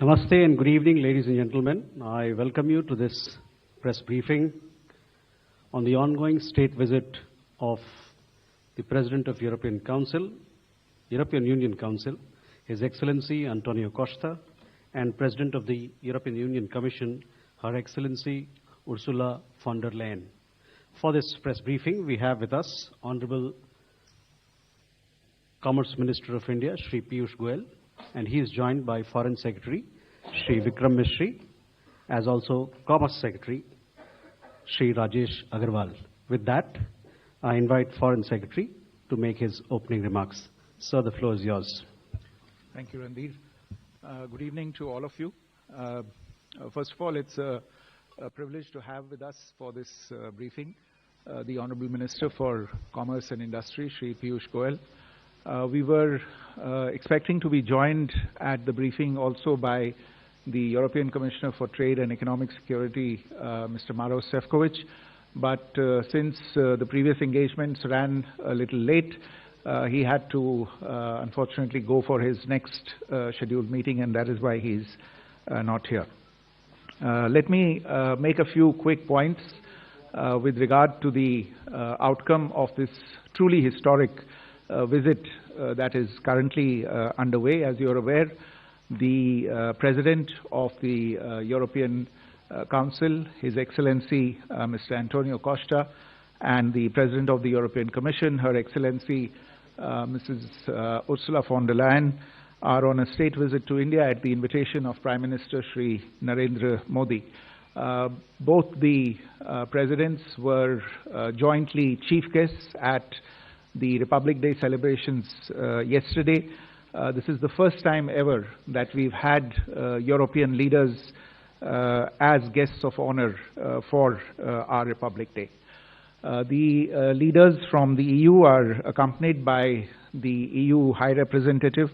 Namaste and good evening, ladies and gentlemen. I welcome you to this press briefing on the ongoing state visit of the President of European Union Council, His Excellency Antonio Costa, and President of the European Union Commission, Her Excellency Ursula von der Leyen. For this press briefing, we have with us Honorable Commerce Minister of India, Shri Piyush Goyal, and he is joined by Foreign Secretary, Shri Vikram Mishri, as also Commerce Secretary, Shri Rajesh Agarwal. With that, I invite Foreign Secretary to make his opening remarks. Sir, the floor is yours. Thank you, Randir. Good evening to all of you. First of all, it's a privilege to have with us for this briefing the Honorable Minister for Commerce and Industry, Shri Piyush Goyal. We were expecting to be joined at the briefing also by the European Commissioner for Trade and Economic Security, Mr. Maros Sefcovic, but since the previous engagements ran a little late, he had to unfortunately go for his next scheduled meeting, and that is why he's not here. Let me make a few quick points with regard to the outcome of this truly historic visit that is currently underway. As you're aware, the President of the European Council, His Excellency Mr. Antonio Costa, and the President of the European Commission, Her Excellency Mrs. Ursula von der Leyen, are on a state visit to India at the invitation of Prime Minister Shri Narendra Modi. Both the presidents were jointly chief guests at the Republic Day celebrations yesterday. This is the first time ever that we've had European leaders as guests of honor for our Republic Day. The leaders from the EU are accompanied by the EU High Representative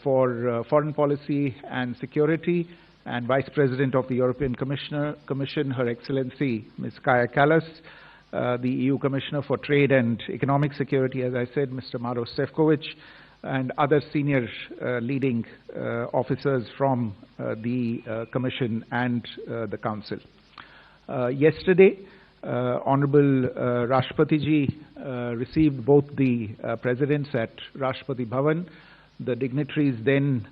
for Foreign Policy and Security and Vice President of the European Commission, Her Excellency Ms. Kaja Kallas, the EU Commissioner for Trade and Economic Security, as I said, Mr. Maros Sefcovic, and other senior leading officers from the Commission and the Council. Yesterday, Honorable Rashtrapati Ji received both the presidents at Rashtrapati Bhavan. The dignitaries then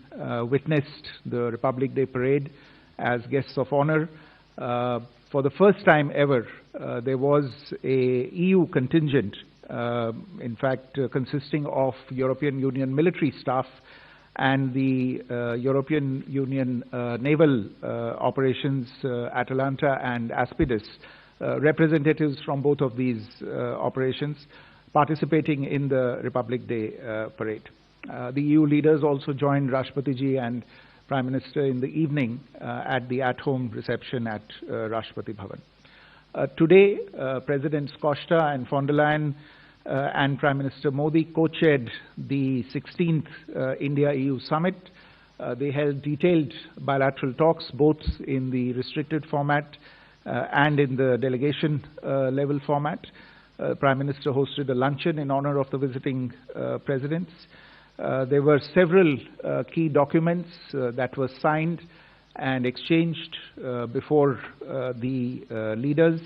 witnessed the Republic Day parade as guests of honor. For the first time ever, there was a EU contingent, in fact consisting of European Union military staff and the European Union naval operations, Atalanta and Aspidus, representatives from both of these operations participating in the Republic Day parade. The EU leaders also joined Rashtrapati Ji and Prime Minister in the evening at the at-home reception at Rashtrapati Bhavan. Today, Presidents Costa and von der Leyen and Prime Minister Modi co-chaired the 16th India-EU Summit. They held detailed bilateral talks both in the restricted format and in the delegation level format. Prime Minister hosted a luncheon in honor of the visiting presidents. There were several key documents that were signed and exchanged before the leaders,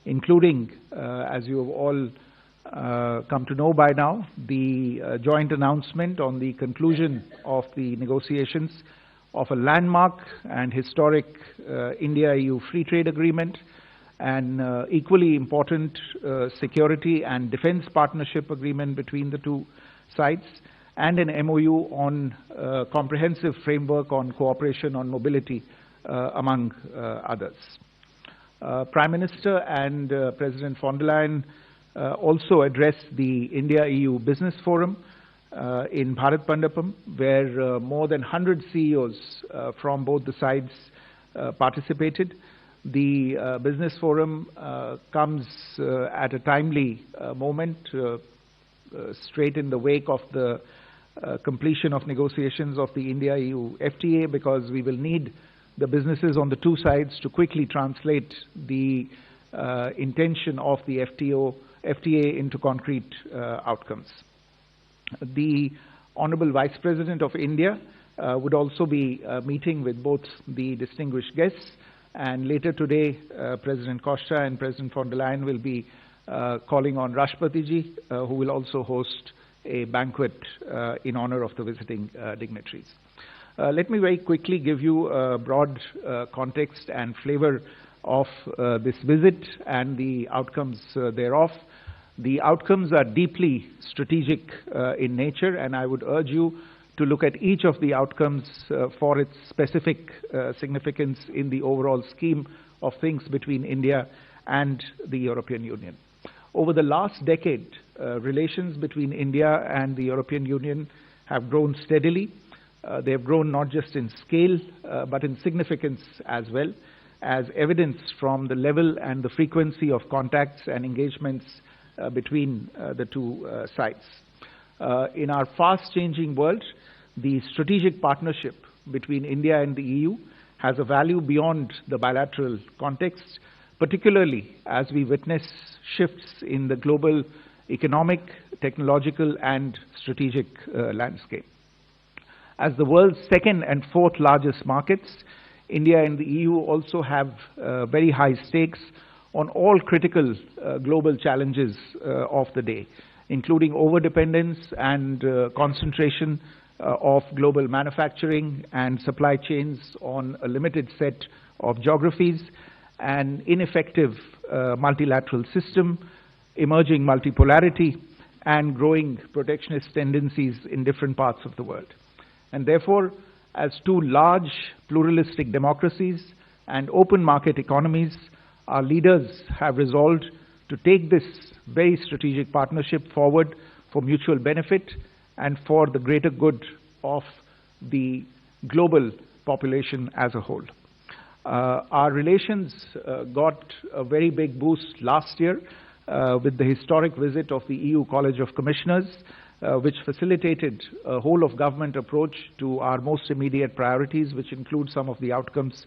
including, as you have all come to know by now, the joint announcement on the conclusion of the negotiations of a landmark and historic India-EU Free Trade Agreement, an equally important security and defense partnership agreement between the two sides, and an MOU on a comprehensive framework on cooperation on mobility, among others. Prime Minister and President von der Leyen also addressed the India-EU Business Forum in Bharat, Mandapam, where more than 100 CEOs from both the sides participated. The Business Forum comes at a timely moment, straight in the wake of the completion of negotiations of the India-EU FTA, because we will need the businesses on the two sides to quickly translate the intention of the FTA into concrete outcomes. The Honorable Vice President of India would also be meeting with both the distinguished guests. And later today, President Costa and President von der Leyen will be calling on Rashtrapati ji, who will also host a banquet in honor of the visiting dignitaries. Let me very quickly give you a broad context and flavor of this visit and the outcomes thereof. The outcomes are deeply strategic in nature, and I would urge you to look at each of the outcomes for its specific significance in the overall scheme of things between India and the European Union. Over the last decade, relations between India and the European Union have grown steadily. They have grown not just in scale, but in significance as well, as evidenced from the level and the frequency of contacts and engagements between the two sides. In our fast-changing world, the strategic partnership between India and the EU has a value beyond the bilateral context, particularly as we witness shifts in the global economic, technological, and strategic landscape. As the world's second and fourth largest markets, India and the EU also have very high stakes on all critical global challenges of the day, including overdependence and concentration of global manufacturing and supply chains on a limited set of geographies, an ineffective multilateral system, emerging multipolarity, and growing protectionist tendencies in different parts of the world. And therefore, as two large pluralistic democracies and open market economies, our leaders have resolved to take this very strategic partnership forward for mutual benefit and for the greater good of the global population as a whole. Our relations got a very big boost last year with the historic visit of the EU College of Commissioners, which facilitated a whole-of-government approach to our most immediate priorities, which include some of the outcomes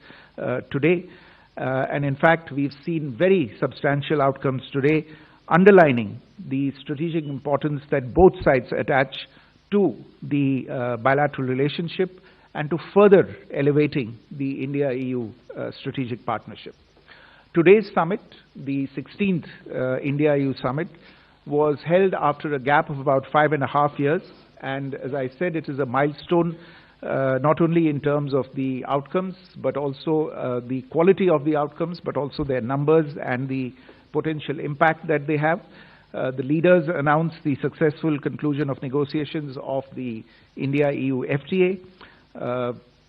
today. And in fact, we've seen very substantial outcomes today, underlining the strategic importance that both sides attach to the bilateral relationship and to further elevating the India-EU strategic partnership. Today's summit, the 16th India-EU summit, was held after a gap of about 5.5 years, and as I said, it is a milestone not only in terms of the outcomes, but also the quality of the outcomes, but also their numbers and the potential impact that they have. The leaders announced the successful conclusion of negotiations of the India-EU FTA.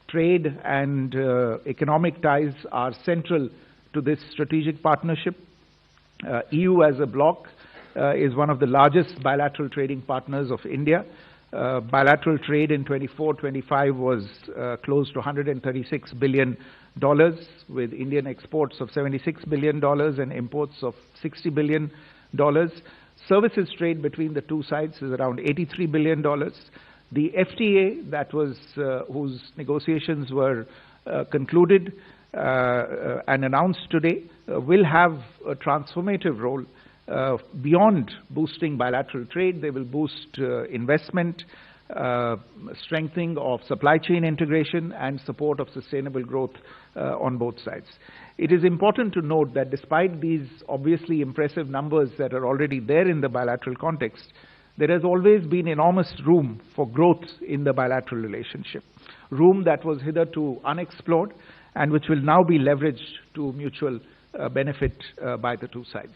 Trade and economic ties are central to this strategic partnership. EU as a bloc is one of the largest bilateral trading partners of India. Bilateral trade in 24-25 was close to $136 billion, with Indian exports of $76 billion and imports of $60 billion. Services trade between the two sides is around $83 billion. The FTA that was whose negotiations were concluded and announced today will have a transformative role. Beyond boosting bilateral trade, they will boost investment, strengthening of supply chain integration, and support of sustainable growth on both sides. It is important to note that despite these obviously impressive numbers that are already there in the bilateral context, there has always been enormous room for growth in the bilateral relationship, room that was hitherto unexplored and which will now be leveraged to mutual benefit by the two sides.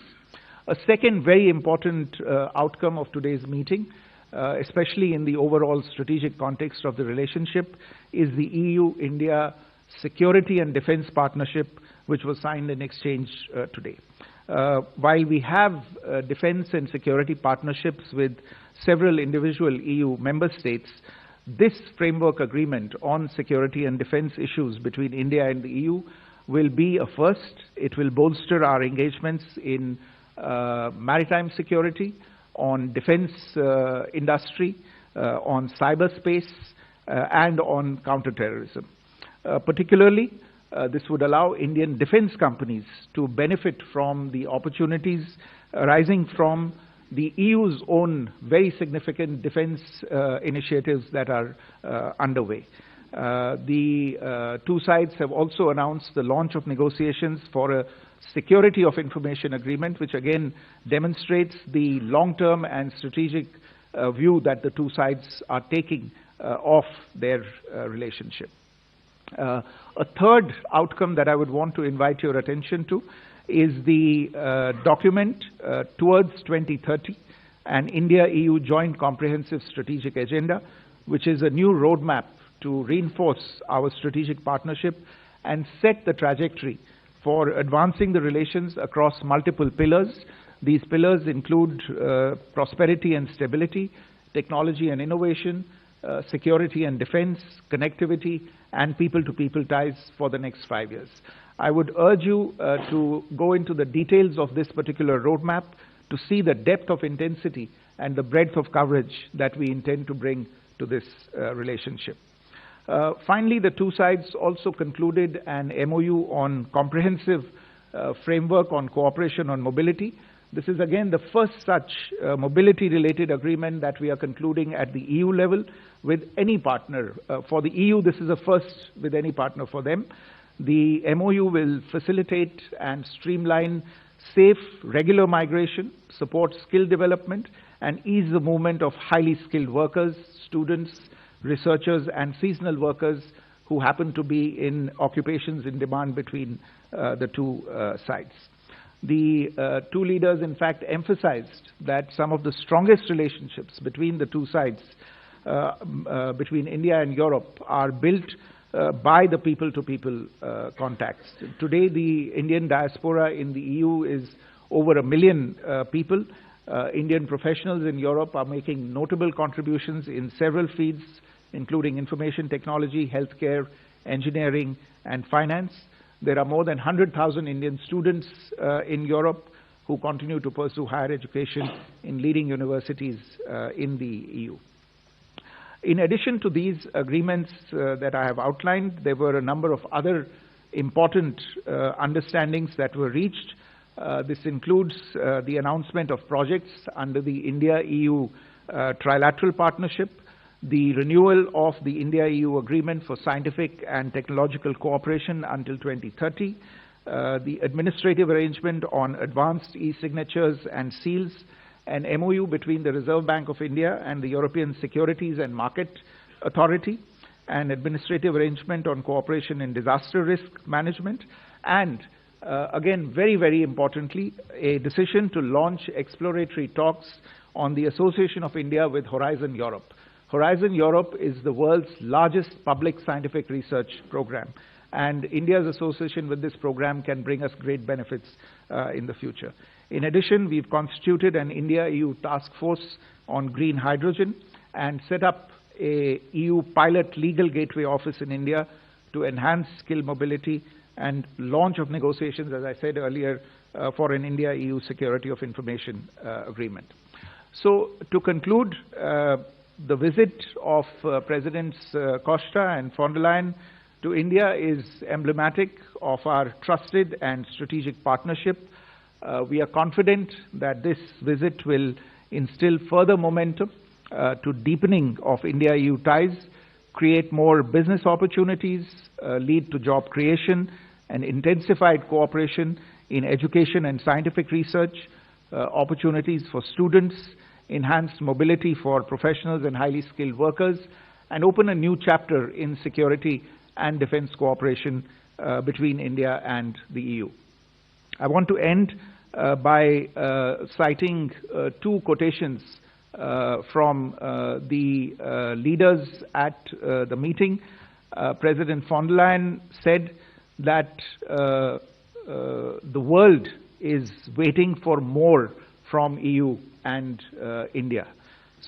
A second very important outcome of today's meeting, especially in the overall strategic context of the relationship, is the EU-India Security and Defence Partnership, which was signed in exchange today. While we have defence and security partnerships with several individual EU member states, this framework agreement on security and defence issues between India and the EU will be a first. It will bolster our engagements in maritime security, on defense industry, on cyberspace, and on counterterrorism. Particularly, this would allow Indian defense companies to benefit from the opportunities arising from the EU's own very significant defense initiatives that are underway. The two sides have also announced the launch of negotiations for a security of information agreement, which again demonstrates the long-term and strategic view that the two sides are taking of their relationship. A third outcome that I would want to invite your attention to is the document towards 2030, an India-EU joint comprehensive strategic agenda, which is a new roadmap to reinforce our strategic partnership and set the trajectory for advancing the relations across multiple pillars. These pillars include prosperity and stability, technology and innovation, security and defense, connectivity, and people-to-people ties for the next 5 years. I would urge you to go into the details of this particular roadmap to see the depth of intensity and the breadth of coverage that we intend to bring to this relationship. Finally, the two sides also concluded an MOU on comprehensive framework on cooperation on mobility. This is again the first such mobility-related agreement that we are concluding at the EU level with any partner. For the EU, this is a first with any partner for them. The MOU will facilitate and streamline safe, regular migration, support skill development, and ease the movement of highly skilled workers, students, researchers, and seasonal workers who happen to be in occupations in demand between the two sides. The two leaders, in fact, emphasized that some of the strongest relationships between the two sides, between India and Europe, are built by the people-to-people contacts. Today, the Indian diaspora in the EU is over 1 million people. Indian professionals in Europe are making notable contributions in several fields, including information technology, healthcare, engineering, and finance. There are more than 100,000 Indian students in Europe who continue to pursue higher education in leading universities in the EU. In addition to these agreements that I have outlined, there were a number of other important understandings that were reached. This includes the announcement of projects under the India-EU trilateral partnership, the renewal of the India-EU agreement for scientific and technological cooperation until 2030, the administrative arrangement on advanced e-signatures and seals, an MOU between the Reserve Bank of India and the European Securities and Market Authority, an administrative arrangement on cooperation in disaster risk management, and again, very, very importantly, a decision to launch exploratory talks on the association of India with Horizon Europe. Horizon Europe is the world's largest public scientific research program, and India's association with this program can bring us great benefits in the future. In addition, we've constituted an India-EU task force on green hydrogen and set up a EU pilot legal gateway office in India to enhance skill mobility and launch of negotiations, as I said earlier, for an India-EU security of information agreement. So, to conclude, the visit of Presidents Costa and von der Leyen to India is emblematic of our trusted and strategic partnership. We are confident that this visit will instill further momentum to deepening of India-EU ties, create more business opportunities, lead to job creation, and intensified cooperation in education and scientific research, opportunities for students, enhanced mobility for professionals and highly skilled workers, and open a new chapter in security and defense cooperation between India and the EU. I want to end by citing two quotations from the leaders at the meeting. President von der Leyen said that the world is waiting for more from EU and India.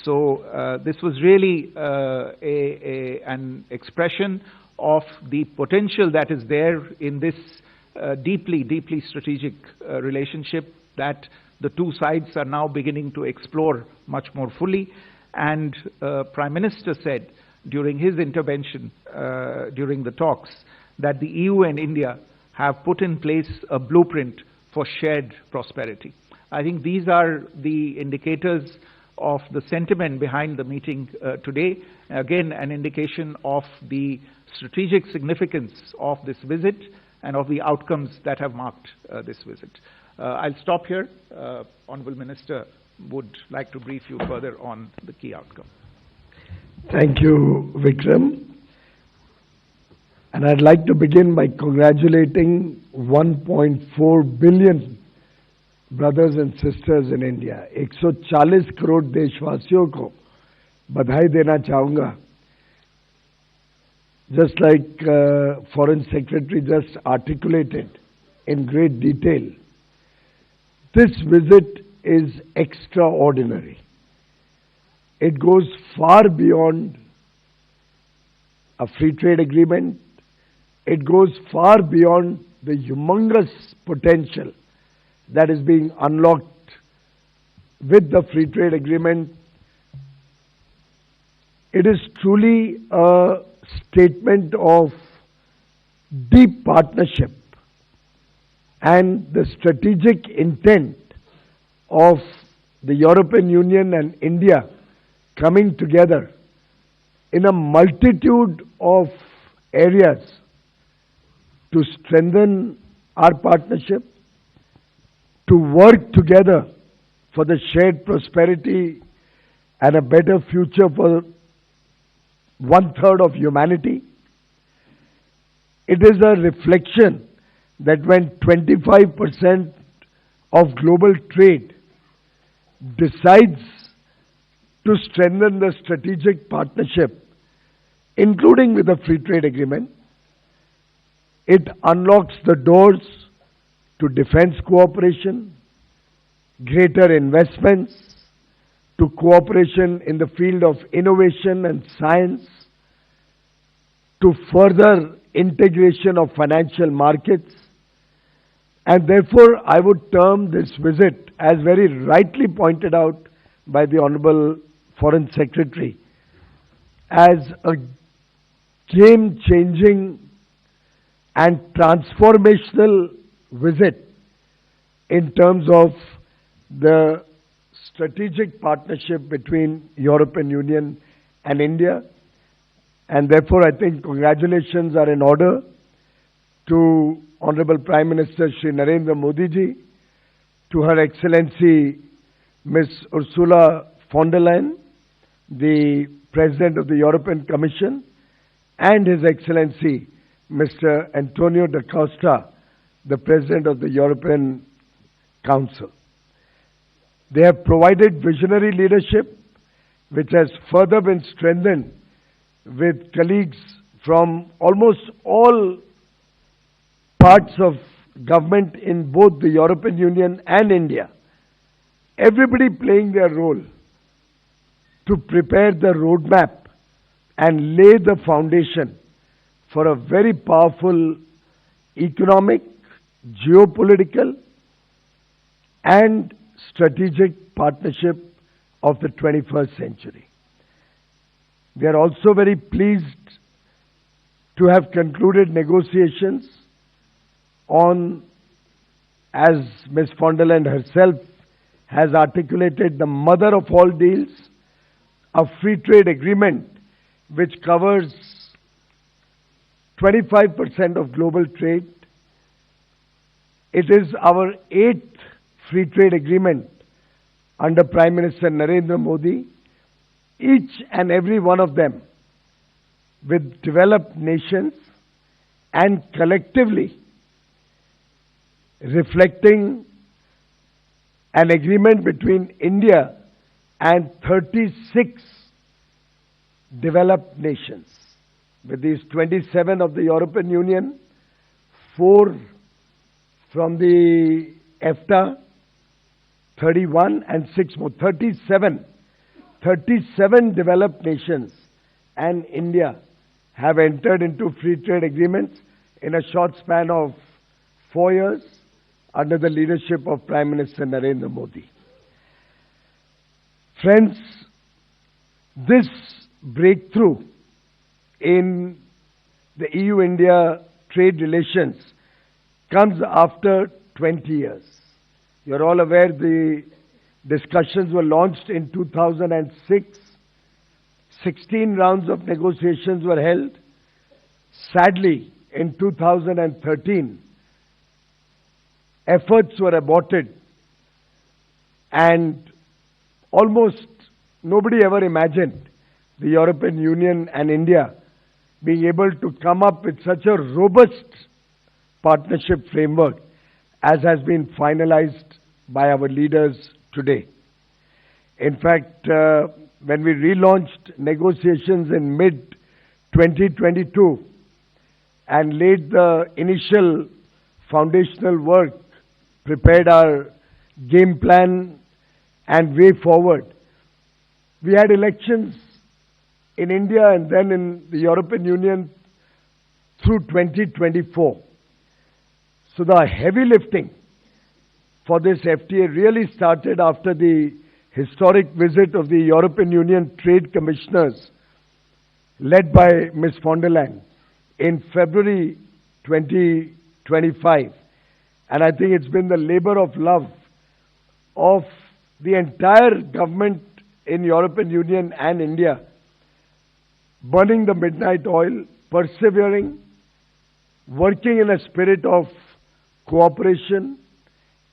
So this was really an expression of the potential that is there in this deeply, deeply strategic relationship that the two sides are now beginning to explore much more fully. And Prime Minister said during his intervention during the talks that the EU and India have put in place a blueprint for shared prosperity. I think these are the indicators of the sentiment behind the meeting today. Again, an indication of the strategic significance of this visit and of the outcomes that have marked this visit. I'll stop here. Honourable Minister would like to brief you further on the key outcome. Thank you, Vikram. And I'd like to begin by congratulating 1.4 billion brothers and sisters in India. 140 crore देशवासियों को बधाई देना चाहूँगा. Just like Foreign Secretary just articulated in great detail, this visit is extraordinary. It goes far beyond a free trade agreement. It goes far beyond the humongous potential that is being unlocked with the free trade agreement. It is truly a statement of deep partnership and the strategic intent of the European Union and India coming together in a multitude of areas to strengthen our partnership, to work together for the shared prosperity and a better future for 1/3 of humanity. It is a reflection that when 25% of global trade decides to strengthen the strategic partnership, including with the free trade agreement, it unlocks the doors to defense cooperation, greater investments, to cooperation in the field of innovation and science, to further integration of financial markets. And therefore, I would term this visit, as very rightly pointed out by the Honorable Foreign Secretary, as a game-changing and transformational visit in terms of the strategic partnership between European Union and India. And therefore, I think congratulations are in order to Honorable Prime Minister Shri Narendra Modi ji, to Her Excellency Ms. Ursula von der Leyen, the President of the European Commission, and His Excellency Mr. Antonio da Costa, the President of the European Council. They have provided visionary leadership, which has further been strengthened with colleagues from almost all parts of government in both the European Union and India. Everybody playing their role to prepare the roadmap and lay the foundation for a very powerful economic, geopolitical, and strategic partnership of the 21st century. We are also very pleased to have concluded negotiations on, as Ms. von der Leyen herself has articulated, the mother of all deals, a free trade agreement which covers 25% of global trade. It is our 8th free trade agreement under Prime Minister Narendra Modi, each and every one of them with developed nations and collectively reflecting an agreement between India and 36 developed nations. With these 27 of the European Union, 4 from the FTA, 31 and 6 more, 37 developed nations and India have entered into free trade agreements in a short span of 4 years under the leadership of Prime Minister Narendra Modi. Friends, this breakthrough in the EU-India trade relations comes after 20 years. You're all aware the Discussions were launched in 2006. 16 rounds of negotiations were held. Sadly, in 2013, efforts were aborted, and almost nobody ever imagined the European Union and India being able to come up with such a robust partnership framework as has been finalized by our leaders today. In fact, when we relaunched negotiations in mid-2022 and laid the initial foundational work, prepared our game plan and way forward, we had elections in India and then in the European Union through 2024. So the heavy lifting for this FTA really started after the historic visit of the European Union Trade Commissioners led by Ms. von der Leyen in February 2025. And I think it's been the labor of love of the entire government in European Union and India, burning the midnight oil, persevering, working in a spirit of cooperation,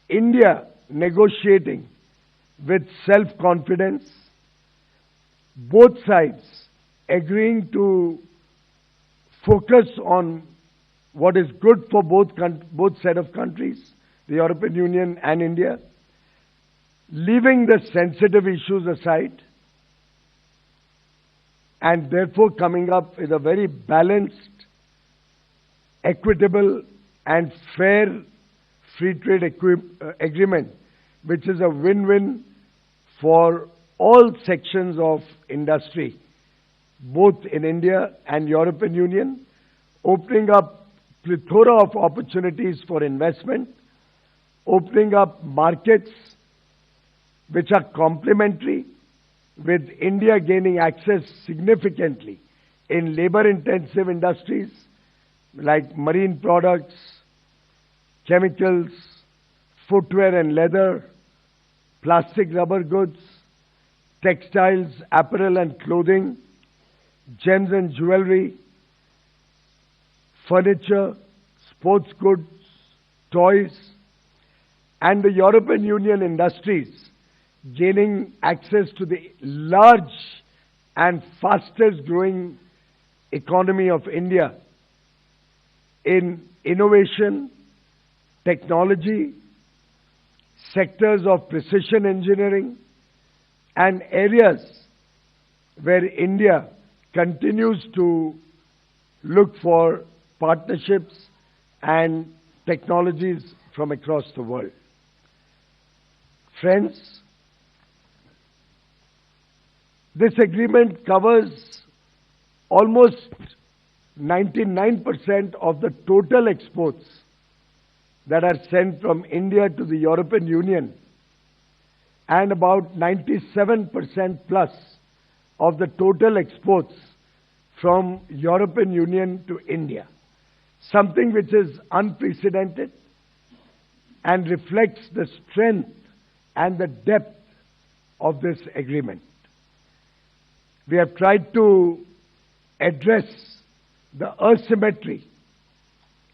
India negotiating with self-confidence, both sides agreeing to focus on what is good for both set of countries, the European Union and India, leaving the sensitive issues aside, and therefore coming up with a very balanced, equitable and fair free trade agreement, which is a win-win for all sections of industry, both in India and European Union, opening up plethora of opportunities for investment, opening up markets which are complementary, with India gaining access significantly in labor-intensive industries like marine products, chemicals, footwear and leather, plastic rubber goods, textiles, apparel and clothing, gems and jewelry, furniture, sports goods, toys, and the European Union industries gaining access to the large and fastest growing economy of India in innovation, technology, sectors of precision engineering, and areas where India continues to look for partnerships and technologies from across the world. Friends, this agreement covers almost 99% of the total exports that are sent from India to the European Union, and about 97% plus of the total exports from European Union to India. Something which is unprecedented and reflects the strength and the depth of this agreement. We have tried to address the asymmetry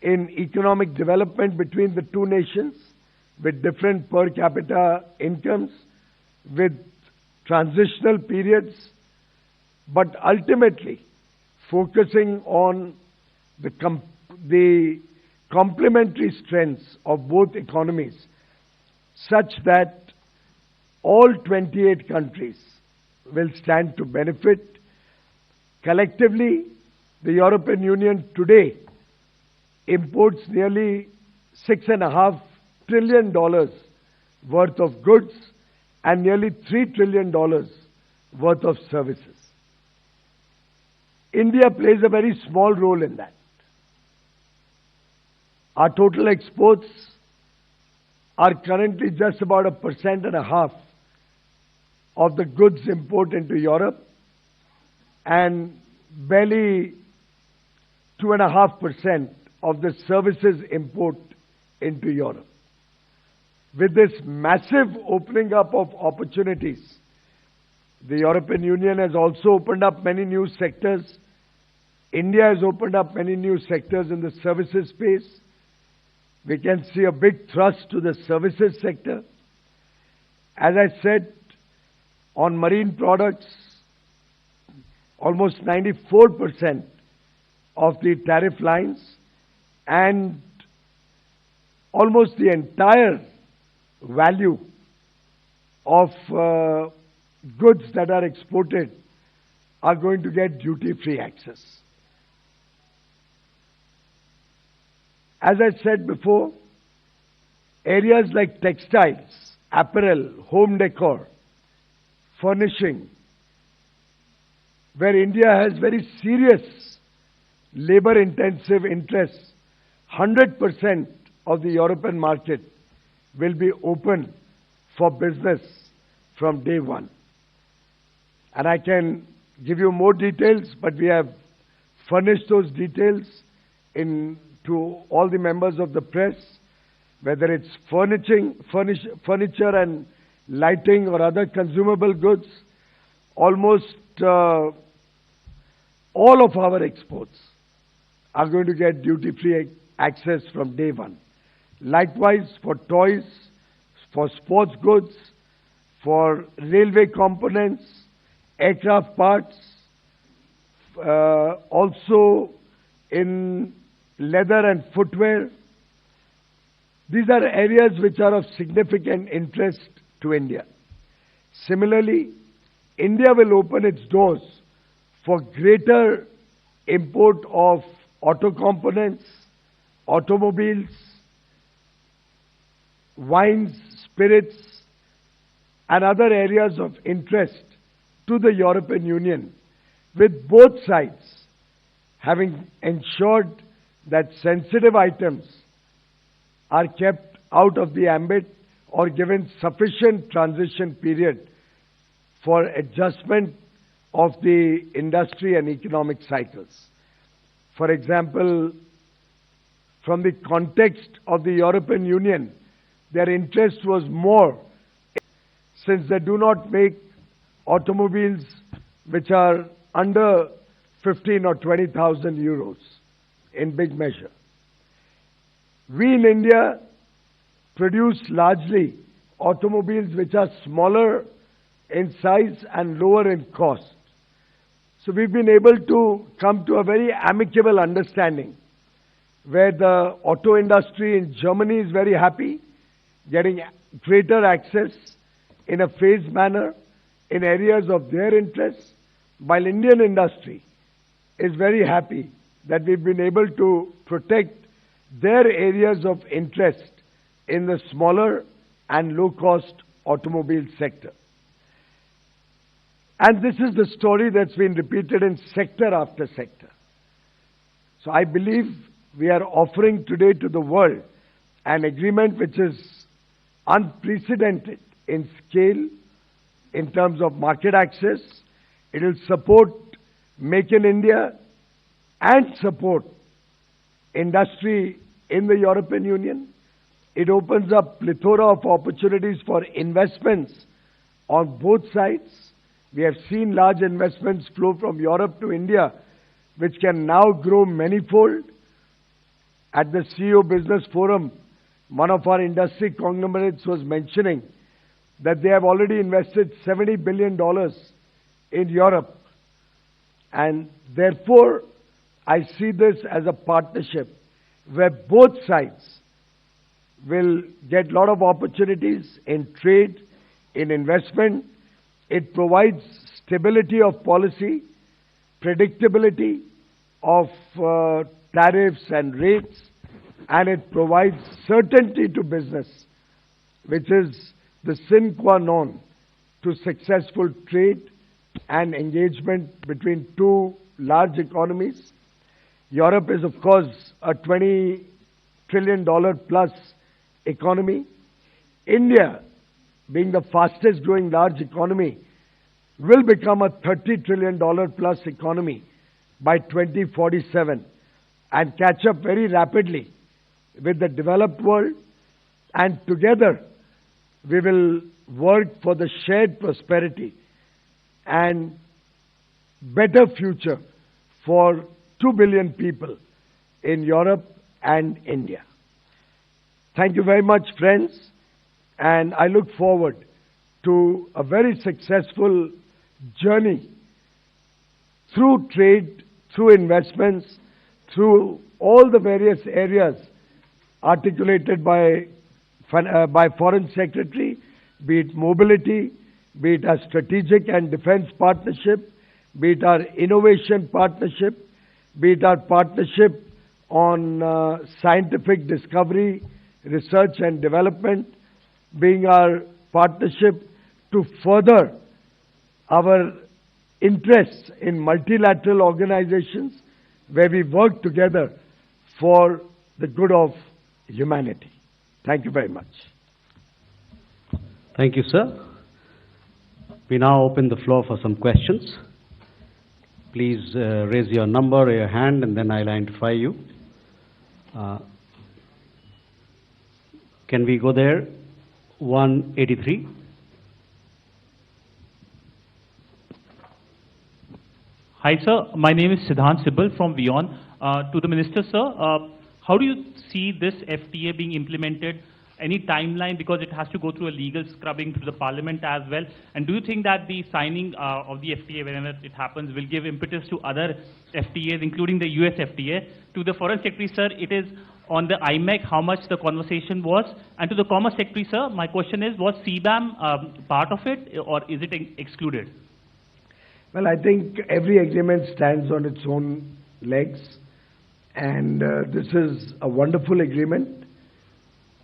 in economic development between the two nations, with different per capita incomes, with transitional periods, but ultimately focusing on the complementary strengths of both economies, such that all 28 countries will stand to benefit. Collectively, the European Union today imports nearly $6.5 trillion worth of goods and nearly $3 trillion worth of services. India plays a very small role in that. Our total exports are currently just about 1.5% of the goods import into Europe, and barely 2.5% of the services import into Europe. with this massive opening up of opportunities, the European Union has also opened up many new sectors. India has opened up many new sectors in the services space. We can see a big thrust to the services sector. As I said, on marine products, almost 94% of the tariff lines and almost the entire value of goods that are exported are going to get duty-free access. As I said before, areas like textiles, apparel, home decor, furnishing, where India has very serious labor-intensive interests, 100% of the European market will be open for business from day one. And I can give you more details, but we have furnished those details to all the members of the press, whether it's furniture and lighting or other consumable goods. Almost all of our exports are going to get duty-free access from day one. Likewise, for toys, for sports goods, for railway components, aircraft parts, also in leather and footwear. These are areas which are of significant interest to India. Similarly, India will open its doors for greater import of auto components, automobiles, wines, spirits, and other areas of interest to the European Union, with both sides having ensured that sensitive items are kept out of the ambit or given sufficient transition period for adjustment of the industry and economic cycles. For example, from the context of the European Union, their interest was more, since they do not make automobiles which are under 15 or 20,000 euros in big measure. We in India produce largely automobiles which are smaller in size and lower in cost. So we've been able to come to a very amicable understanding where the auto industry in Germany is very happy, getting greater access in a phased manner in areas of their interest, while Indian industry is very happy that we've been able to protect their areas of interest in the smaller and low-cost automobile sector. And this is the story that's been repeated in sector after sector. So I believe we are offering today to the world an agreement which is unprecedented in scale, in terms of market access. It will support Make in India and support industry in the European Union. It opens up plethora of opportunities for investments on both sides. We have seen large investments flow from Europe to India, which can now grow manifold. At the CEO Business Forum, one of our industry conglomerates was mentioning that they have already invested $70 billion in Europe. And therefore, I see this as a partnership where both sides will get a lot of opportunities in trade, in investment. It provides stability of policy, predictability of tariffs and rates, and it provides certainty to business, which is the sine qua non to successful trade and engagement between two large economies. Europe is, of course, a $20 trillion plus economy. India, being the fastest growing large economy, will become a $30 trillion plus economy by 2047 and catch up very rapidly with the developed world. And together, we will work for the shared prosperity and better future for 2 billion people in Europe and India. Thank you very much, friends, and I look forward to a very successful journey through trade, through investments, through all the various areas articulated by Foreign Secretary, be it mobility, be it our strategic and defense partnership, be it our innovation partnership, be it our partnership on scientific discovery, research and development, being our partnership to further our interests in multilateral organizations where we work together for the good of humanity. Thank you very much. Thank you, sir. We now open the floor for some questions. Please raise your number or your hand and then I'll identify you. Can we go there? 183. Hi, sir. My name is Siddhant Sibal from WION. To the Minister, sir, how do you see this FTA being implemented? Any timeline, because it has to go through a legal scrubbing through the Parliament as well? And do you think that the signing of the FTA, whenever it happens, will give impetus to other FTAs, including the US FTA? To the Foreign Secretary, sir, it is on the IMEC, how much the conversation was? And to the Commerce Secretary, sir, my question is, was CBAM part of it, or is it excluded? Well, I think every agreement stands on its own legs, and this is a wonderful agreement.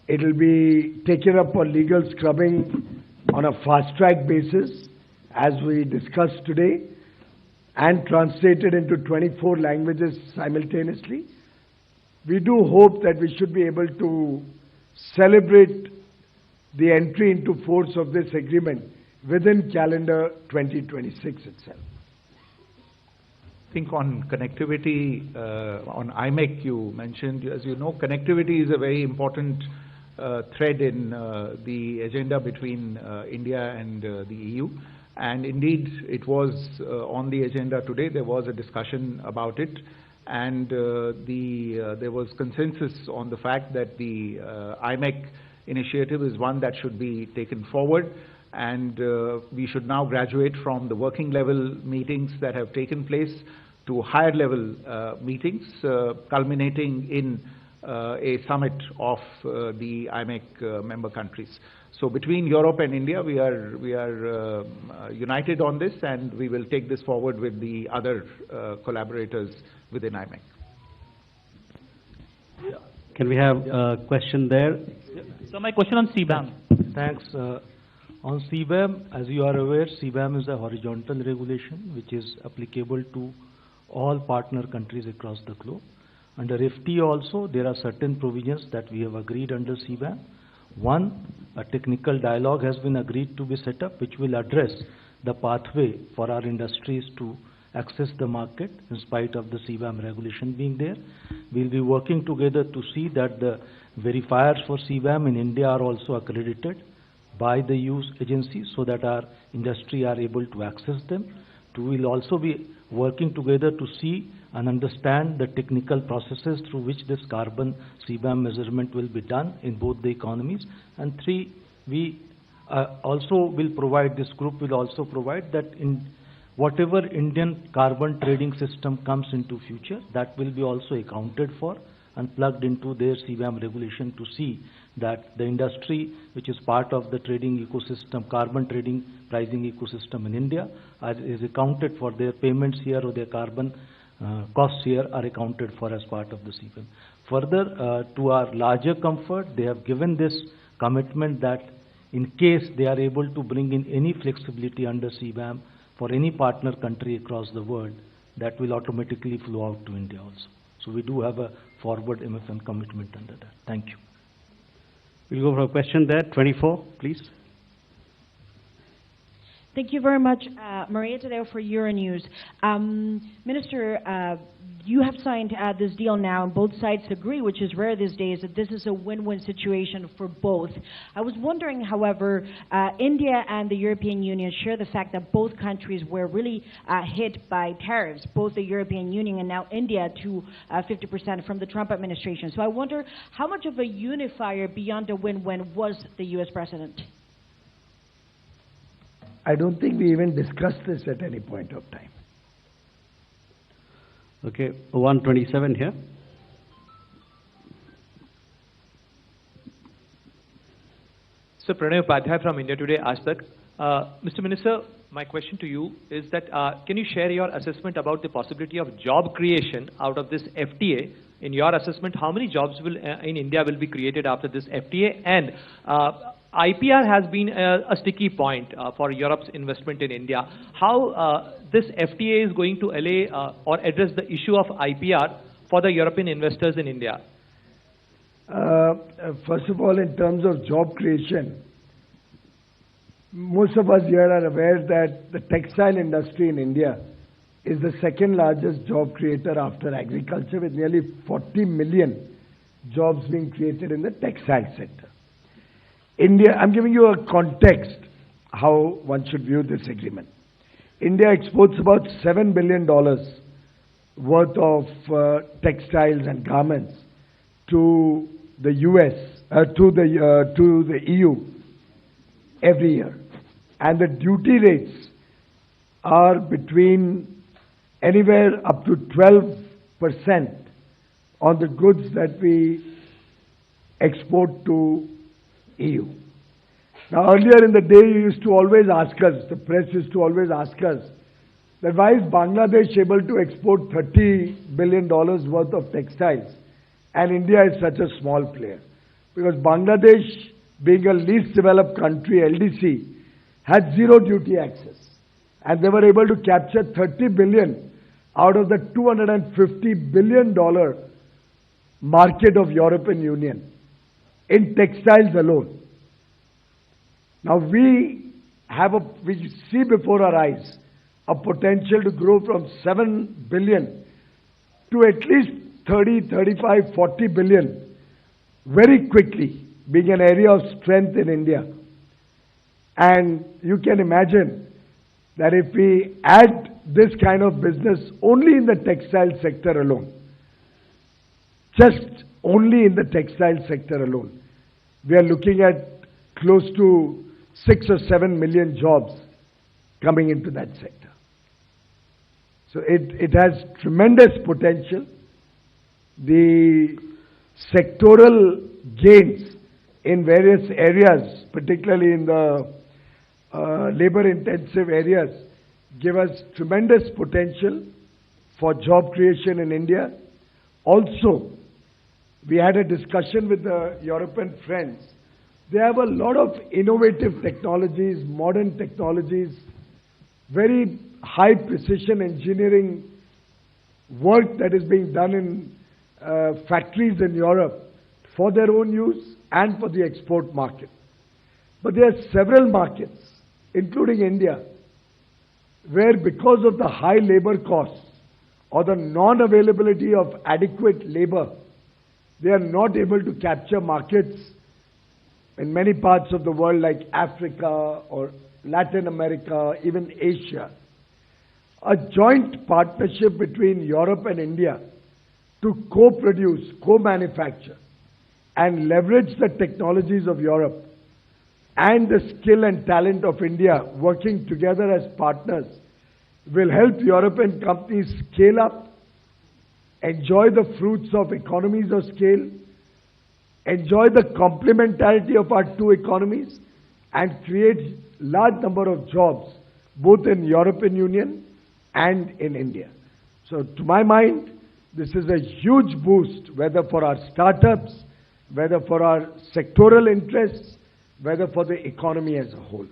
It will be taken up on legal scrubbing on a fast-track basis, as we discussed today, and translated into 24 languages simultaneously. We do hope that we should be able to celebrate the entry into force of this agreement within calendar 2026 itself. I think on connectivity, on IMEC you mentioned, as you know, connectivity is a very important thread in the agenda between India and the EU. And indeed, it was on the agenda today. There was a discussion about it. And there was consensus on the fact that the IMEC initiative is one that should be taken forward. And we should now graduate from the working level meetings that have taken place to higher level meetings, culminating in a summit of the IMEC member countries. So between Europe and India, we are united on this, and we will take this forward with the other collaborators within IMEC. Can we have a question there? So my question on CBAM. Thanks. On CBAM, as you are aware, CBAM is a horizontal regulation which is applicable to all partner countries across the globe. Under FTA also, there are certain provisions that we have agreed under CBAM. One, a technical dialogue has been agreed to be set up, which will address the pathway for our industries to access the market in spite of the CBAM regulation being there. We'll be working together to see that the verifiers for CBAM in India are also accredited by the use agencies so that our industry are able to access them. We'll also be working together to see and understand the technical processes through which this carbon CBAM measurement will be done in both the economies. And three, we also will provide, this group will also provide that in whatever Indian carbon trading system comes into future, that will be also accounted for and plugged into their CBAM regulation to see that the industry, which is part of the trading ecosystem, carbon trading pricing ecosystem in India, is accounted for. Their payments here or their carbon costs here are accounted for as part of the CBAM. Further, to our larger comfort, they have given this commitment that in case they are able to bring in any flexibility under CBAM for any partner country across the world, that will automatically flow out to India also. So we do have a forward MFN commitment under that. Thank you. We'll go for a question there. 24, please. Thank you very much, Maria Tadeo for Euronews. Minister, you have signed this deal now, and both sides agree, which is rare these days, that this is a win-win situation for both. I was wondering, however, India and the European Union share the fact that both countries were really hit by tariffs, both the European Union and now India to 50% from the Trump administration. So I wonder, how much of a unifier beyond a win-win was the U.S. president? I don't think we even discussed this at any point of time. Okay, 127 here. So Pranay Upadhyay from India Today, Ashtak. Mr. Minister, my question to you is that can you share your assessment about the possibility of job creation out of this FTA? In your assessment, how many jobs will in India will be created after this FTA? And IPR has been a sticky point for Europe's investment in India. How this FTA is going to allay or address the issue of IPR for the European investors in India? First of all, in terms of job creation, most of us here are aware that the textile industry in India is the second largest job creator after agriculture, with nearly 40 million jobs being created in the textile sector. India, I'm giving you a context how one should view this agreement. India exports about $7 billion worth of textiles and garments to the US, to the EU every year. And the duty rates are between anywhere up to 12% on the goods that we export to EU. Now, earlier in the day, you used to always ask us, the press used to always ask us, that why is Bangladesh able to export $30 billion worth of textiles and India is such a small player? Because Bangladesh, being a least developed country, LDC, had zero duty access. And they were able to capture $30 billion out of the $250 billion market of European Union in textiles alone. Now we see before our eyes a potential to grow from 7 billion to at least 30, 35, 40 billion very quickly, being an area of strength in India. And you can imagine that if we add this kind of business only in the textile sector alone, just only in the textile sector alone, we are looking at close to 6 or 7 million jobs coming into that sector. So it has tremendous potential. The sectoral gains in various areas, particularly in the labor-intensive areas, give us tremendous potential for job creation in India. Also, we had a discussion with the European friends. They have a lot of innovative technologies, modern technologies, very high precision engineering work that is being done in factories in Europe for their own use and for the export market. But there are several markets, including India, where because of the high labor costs or the non-availability of adequate labor, they are not able to capture markets in many parts of the world like Africa or Latin America, even Asia. A joint partnership between Europe and India to co-produce, co-manufacture and leverage the technologies of Europe and the skill and talent of India working together as partners will help European companies scale up, enjoy the fruits of economies of scale, enjoy the complementarity of our two economies, and create large number of jobs both in European Union and in India. So to my mind, this is a huge boost, whether for our startups, whether for our sectoral interests, whether for the economy as a whole.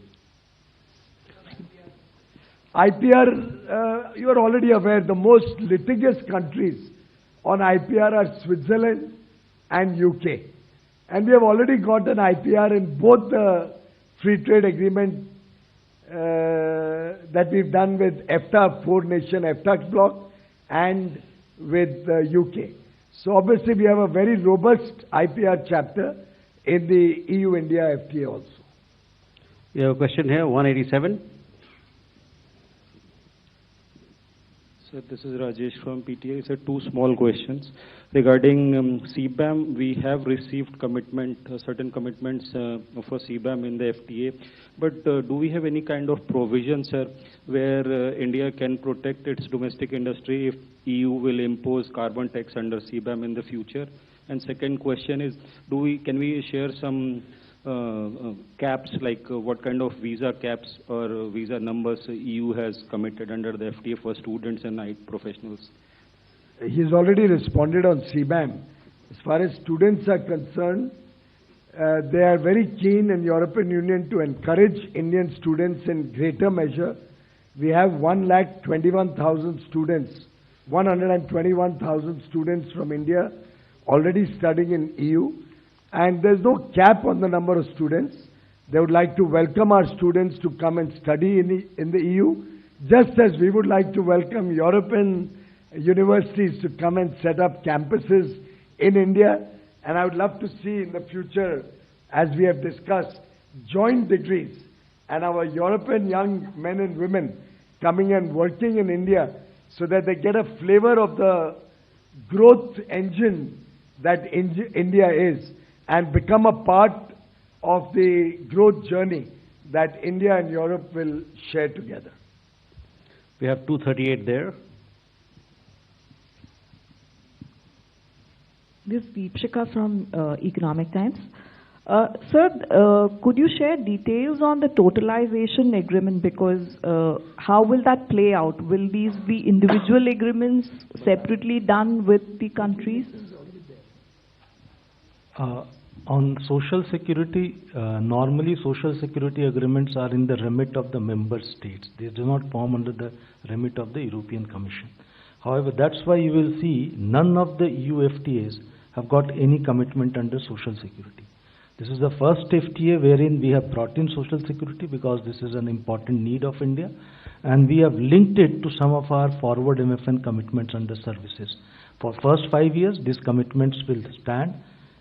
IPR, you are already aware, the most litigious countries on IPR are Switzerland and UK. And we have already got an IPR in both the free trade agreement that we've done with FTA, four-nation FTA bloc, and with the UK. So obviously we have a very robust IPR chapter in the EU-India FTA also. We have a question here, 187. Sir, this is Rajesh from PTA. Sir, two small questions. Regarding CBAM, we have received commitment, certain commitments for CBAM in the FTA. But do we have any kind of provision, sir, where India can protect its domestic industry if EU will impose carbon tax under CBAM in the future? And second question is, can we share some caps, like what kind of visa caps or visa numbers EU has committed under the FTA for students and IT professionals? He's already responded on CBAM. As far as students are concerned, they are very keen in European Union to encourage Indian students in greater measure. We have 121,000 students, 121,000 students from India already studying in EU. And there's no cap on the number of students. They would like to welcome our students to come and study in the EU, just as we would like to welcome European universities to come and set up campuses in India. And I would love to see in the future, as we have discussed, joint degrees and our European young men and women coming and working in India so that they get a flavor of the growth engine that India is, and become a part of the growth journey that India and Europe will share together. We have 238 there. This is Deepshika from Economic Times. Sir, could you share details on the totalization agreement, because how will that play out? Will these be individual agreements separately done with the countries? On social security, normally social security agreements are in the remit of the member states. They do not form under the remit of the European Commission. However, that's why you will see none of the EU FTAs have got any commitment under social security. This is the first FTA wherein we have brought in social security, because this is an important need of India, and we have linked it to some of our forward MFN commitments under services. For first 5 years, these commitments will stand,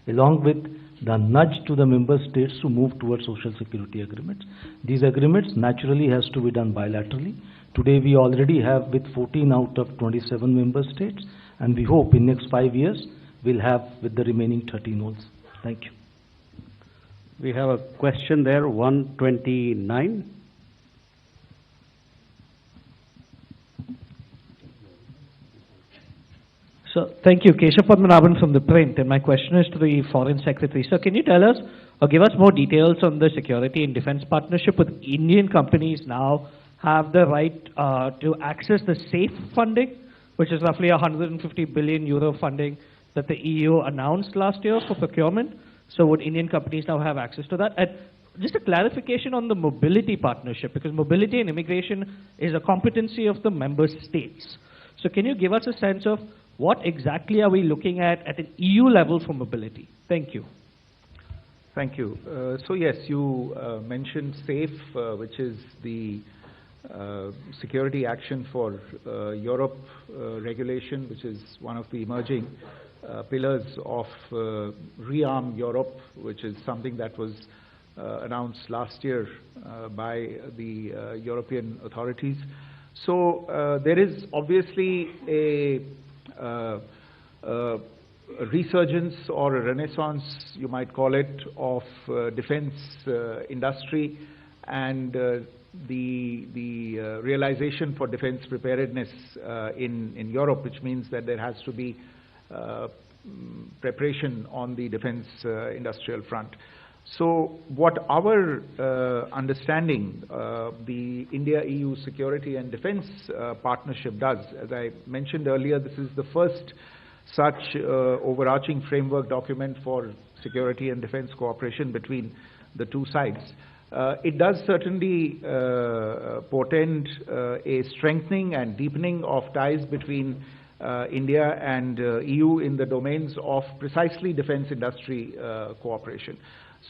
along with the nudge to the member states to move towards social security agreements. These agreements naturally has to be done bilaterally. Today we already have with 14 out of 27 member states, and we hope in next 5 years we'll have with the remaining 13 also. Thank you. We have a question there, 129. So, thank you. Keshav Padmanabhan from The Print, and my question is to the Foreign Secretary. So, can you tell us or give us more details on the security and defense partnership with Indian companies now have the right to access the SAFE funding, which is roughly 150 billion euro funding that the EU announced last year for procurement? So, would Indian companies now have access to that? And just a clarification on the mobility partnership, because mobility and immigration is a competency of the member states. So, can you give us a sense of what exactly are we looking at an EU level for mobility? Thank you. Thank you. So yes, you mentioned SAFE, which is the security action for Europe regulation, which is one of the emerging pillars of Rearm Europe, which is something that was announced last year by the European authorities. So there is obviously a resurgence or a renaissance, you might call it, of defense industry, and the realization for defense preparedness in Europe, which means that there has to be preparation on the defense industrial front. So what our understanding, the India-EU security and defense partnership does, as I mentioned earlier, this is the first such overarching framework document for security and defense cooperation between the two sides. It does certainly portend a strengthening and deepening of ties between India and EU in the domains of precisely defense industry cooperation.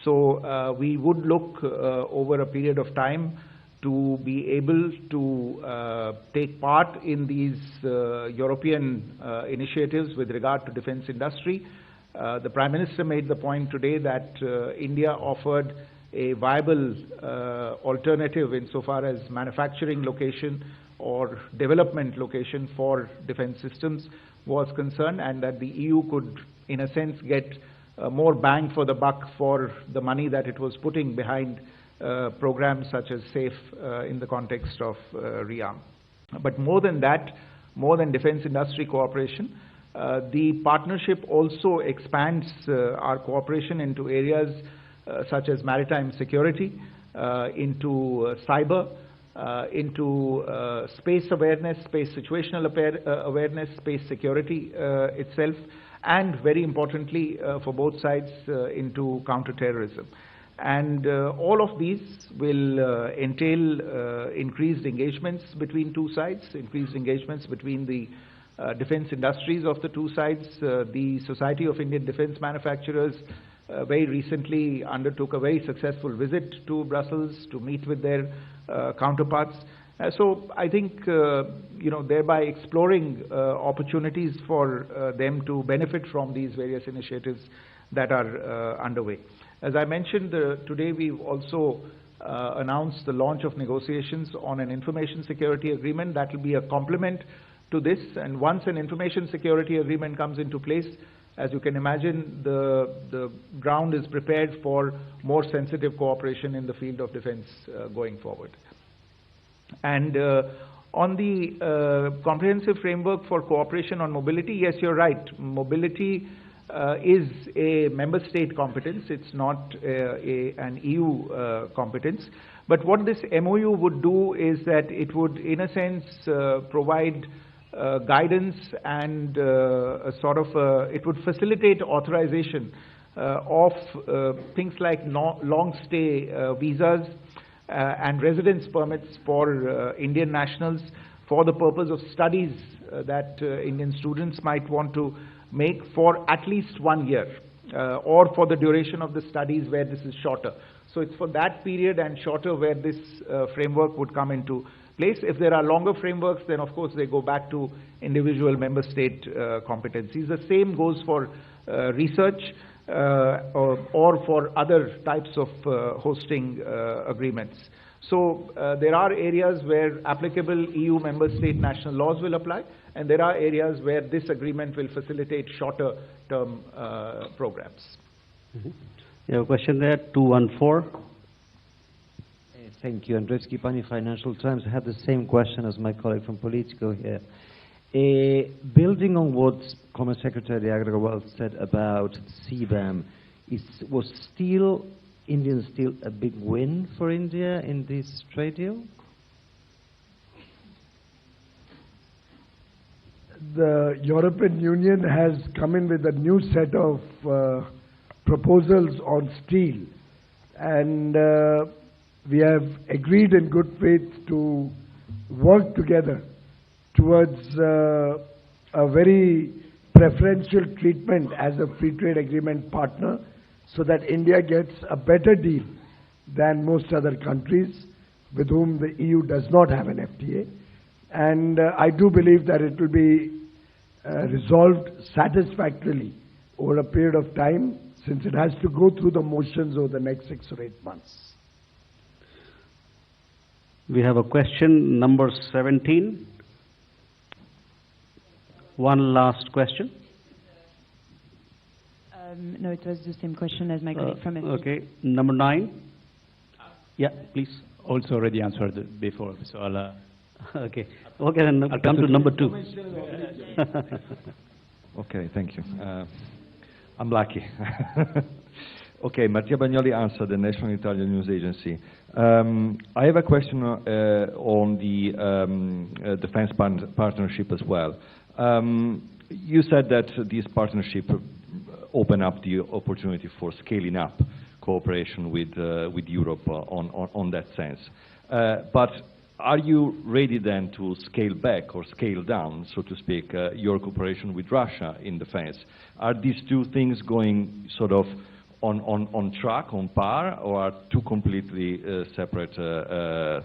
So we would look over a period of time to be able to take part in these European initiatives with regard to defense industry. The Prime Minister made the point today that India offered a viable alternative insofar as manufacturing location or development location for defense systems was concerned, and that the EU could, in a sense, get more bang for the buck for the money that it was putting behind programs such as SAFE in the context of REARM. But more than that, more than defense industry cooperation, the partnership also expands our cooperation into areas such as maritime security, into cyber, into space awareness, space situational awareness, space security itself, and very importantly for both sides into counterterrorism. And all of these will entail increased engagements between two sides, increased engagements between the defense industries of the two sides. The Society of Indian Defense Manufacturers very recently undertook a very successful visit to Brussels to meet with their counterparts. So I think, thereby exploring opportunities for them to benefit from these various initiatives that are underway. As I mentioned, today we've also announced the launch of negotiations on an information security agreement that will be a complement to this. And once an information security agreement comes into place, as you can imagine, the ground is prepared for more sensitive cooperation in the field of defense going forward. And on the comprehensive framework for cooperation on mobility, yes, you're right. Mobility is a member state competence. It's not an EU competence. But what this MOU would do is that it would, in a sense, provide guidance and it would facilitate authorization of things like long stay visas and residence permits for Indian nationals for the purpose of studies that Indian students might want to make for at least 1 year or for the duration of the studies where this is shorter. So it's for that period and shorter where this framework would come into place. If there are longer frameworks, then of course they go back to individual member state competencies. The same goes for research or for other types of hosting agreements. So there are areas where applicable EU member state national laws will apply, and there are areas where this agreement will facilitate shorter term programs. Mm-hmm. You have a question there, 214. Thank you. Andrzej Skipani, Financial Times. I have the same question as my colleague from Politico here. Building on what Commerce Secretary Agrawal said about CBAM, was Indian steel a big win for India in this trade deal? The European Union has come in with a new set of proposals on steel, and we have agreed in good faith to work together towards a very preferential treatment as a free trade agreement partner, so that India gets a better deal than most other countries with whom the EU does not have an FTA. And I do believe that it will be resolved satisfactorily over a period of time, since it has to go through the motions over the next 6 or 8 months. We have a question, number 17. One last question. No, it was the same question as my colleague from FTA. Okay, number 9. Yeah, please. Also already answered before, so I'll... Okay, then I'll come to number 2. Okay, thank you. I'm lucky. Okay, Mattia Bagnoli answered, the National Italian News Agency. I have a question on the defense partnership as well. You said that this partnership open up the opportunity for scaling up cooperation with Europe on that sense. But are you ready then to scale back or scale down, so to speak, your cooperation with Russia in defense? Are these two things going sort of on track, on par, or are two completely separate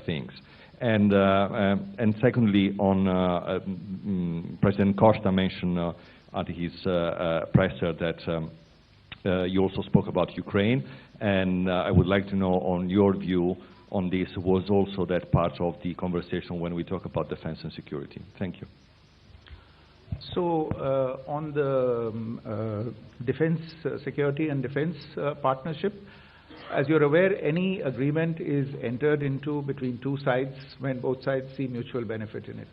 things? And secondly, on President Costa mentioned at his presser that you also spoke about Ukraine, and I would like to know on your view on this. Was also that part of the conversation when we talk about defense and security? Thank you. So on the defense, security and defense partnership, as you're aware, any agreement is entered into between two sides when both sides see mutual benefit in it.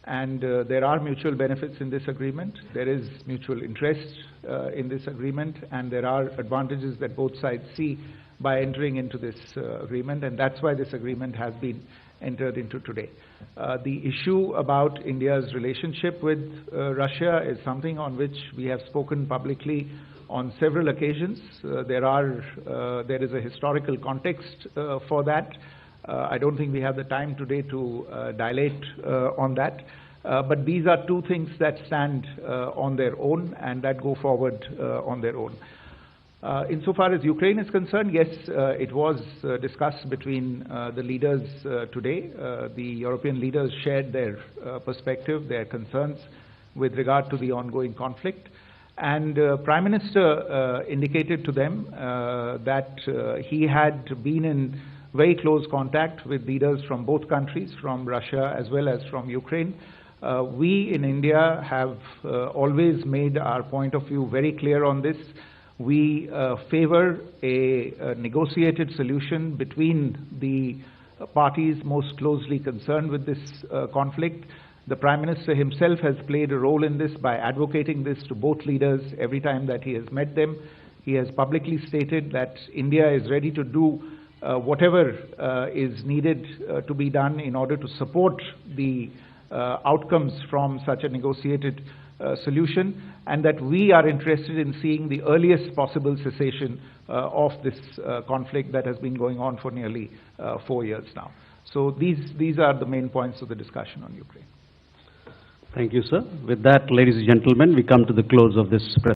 And there are mutual benefits in this agreement. There is mutual interest in this agreement, and there are advantages that both sides see by entering into this agreement, and that's why this agreement has been entered into today. The issue about India's relationship with Russia is something on which we have spoken publicly on several occasions. There is a historical context for that. I don't think we have the time today to dilate on that. But these are two things that stand on their own and that go forward on their own. Insofar as Ukraine is concerned, yes, it was discussed between the leaders today. The European leaders shared their perspective, their concerns with regard to the ongoing conflict. And Prime Minister indicated to them that he had been in very close contact with leaders from both countries, from Russia as well as from Ukraine. We in India have always made our point of view very clear on this. We favor a negotiated solution between the parties most closely concerned with this conflict. The Prime Minister himself has played a role in this by advocating this to both leaders every time that he has met them. He has publicly stated that India is ready to do whatever is needed to be done in order to support the outcomes from such a negotiated solution, and that we are interested in seeing the earliest possible cessation of this conflict that has been going on for nearly 4 years now. So these are the main points of the discussion on Ukraine. Thank you, sir. With that, ladies and gentlemen, we come to the close of this press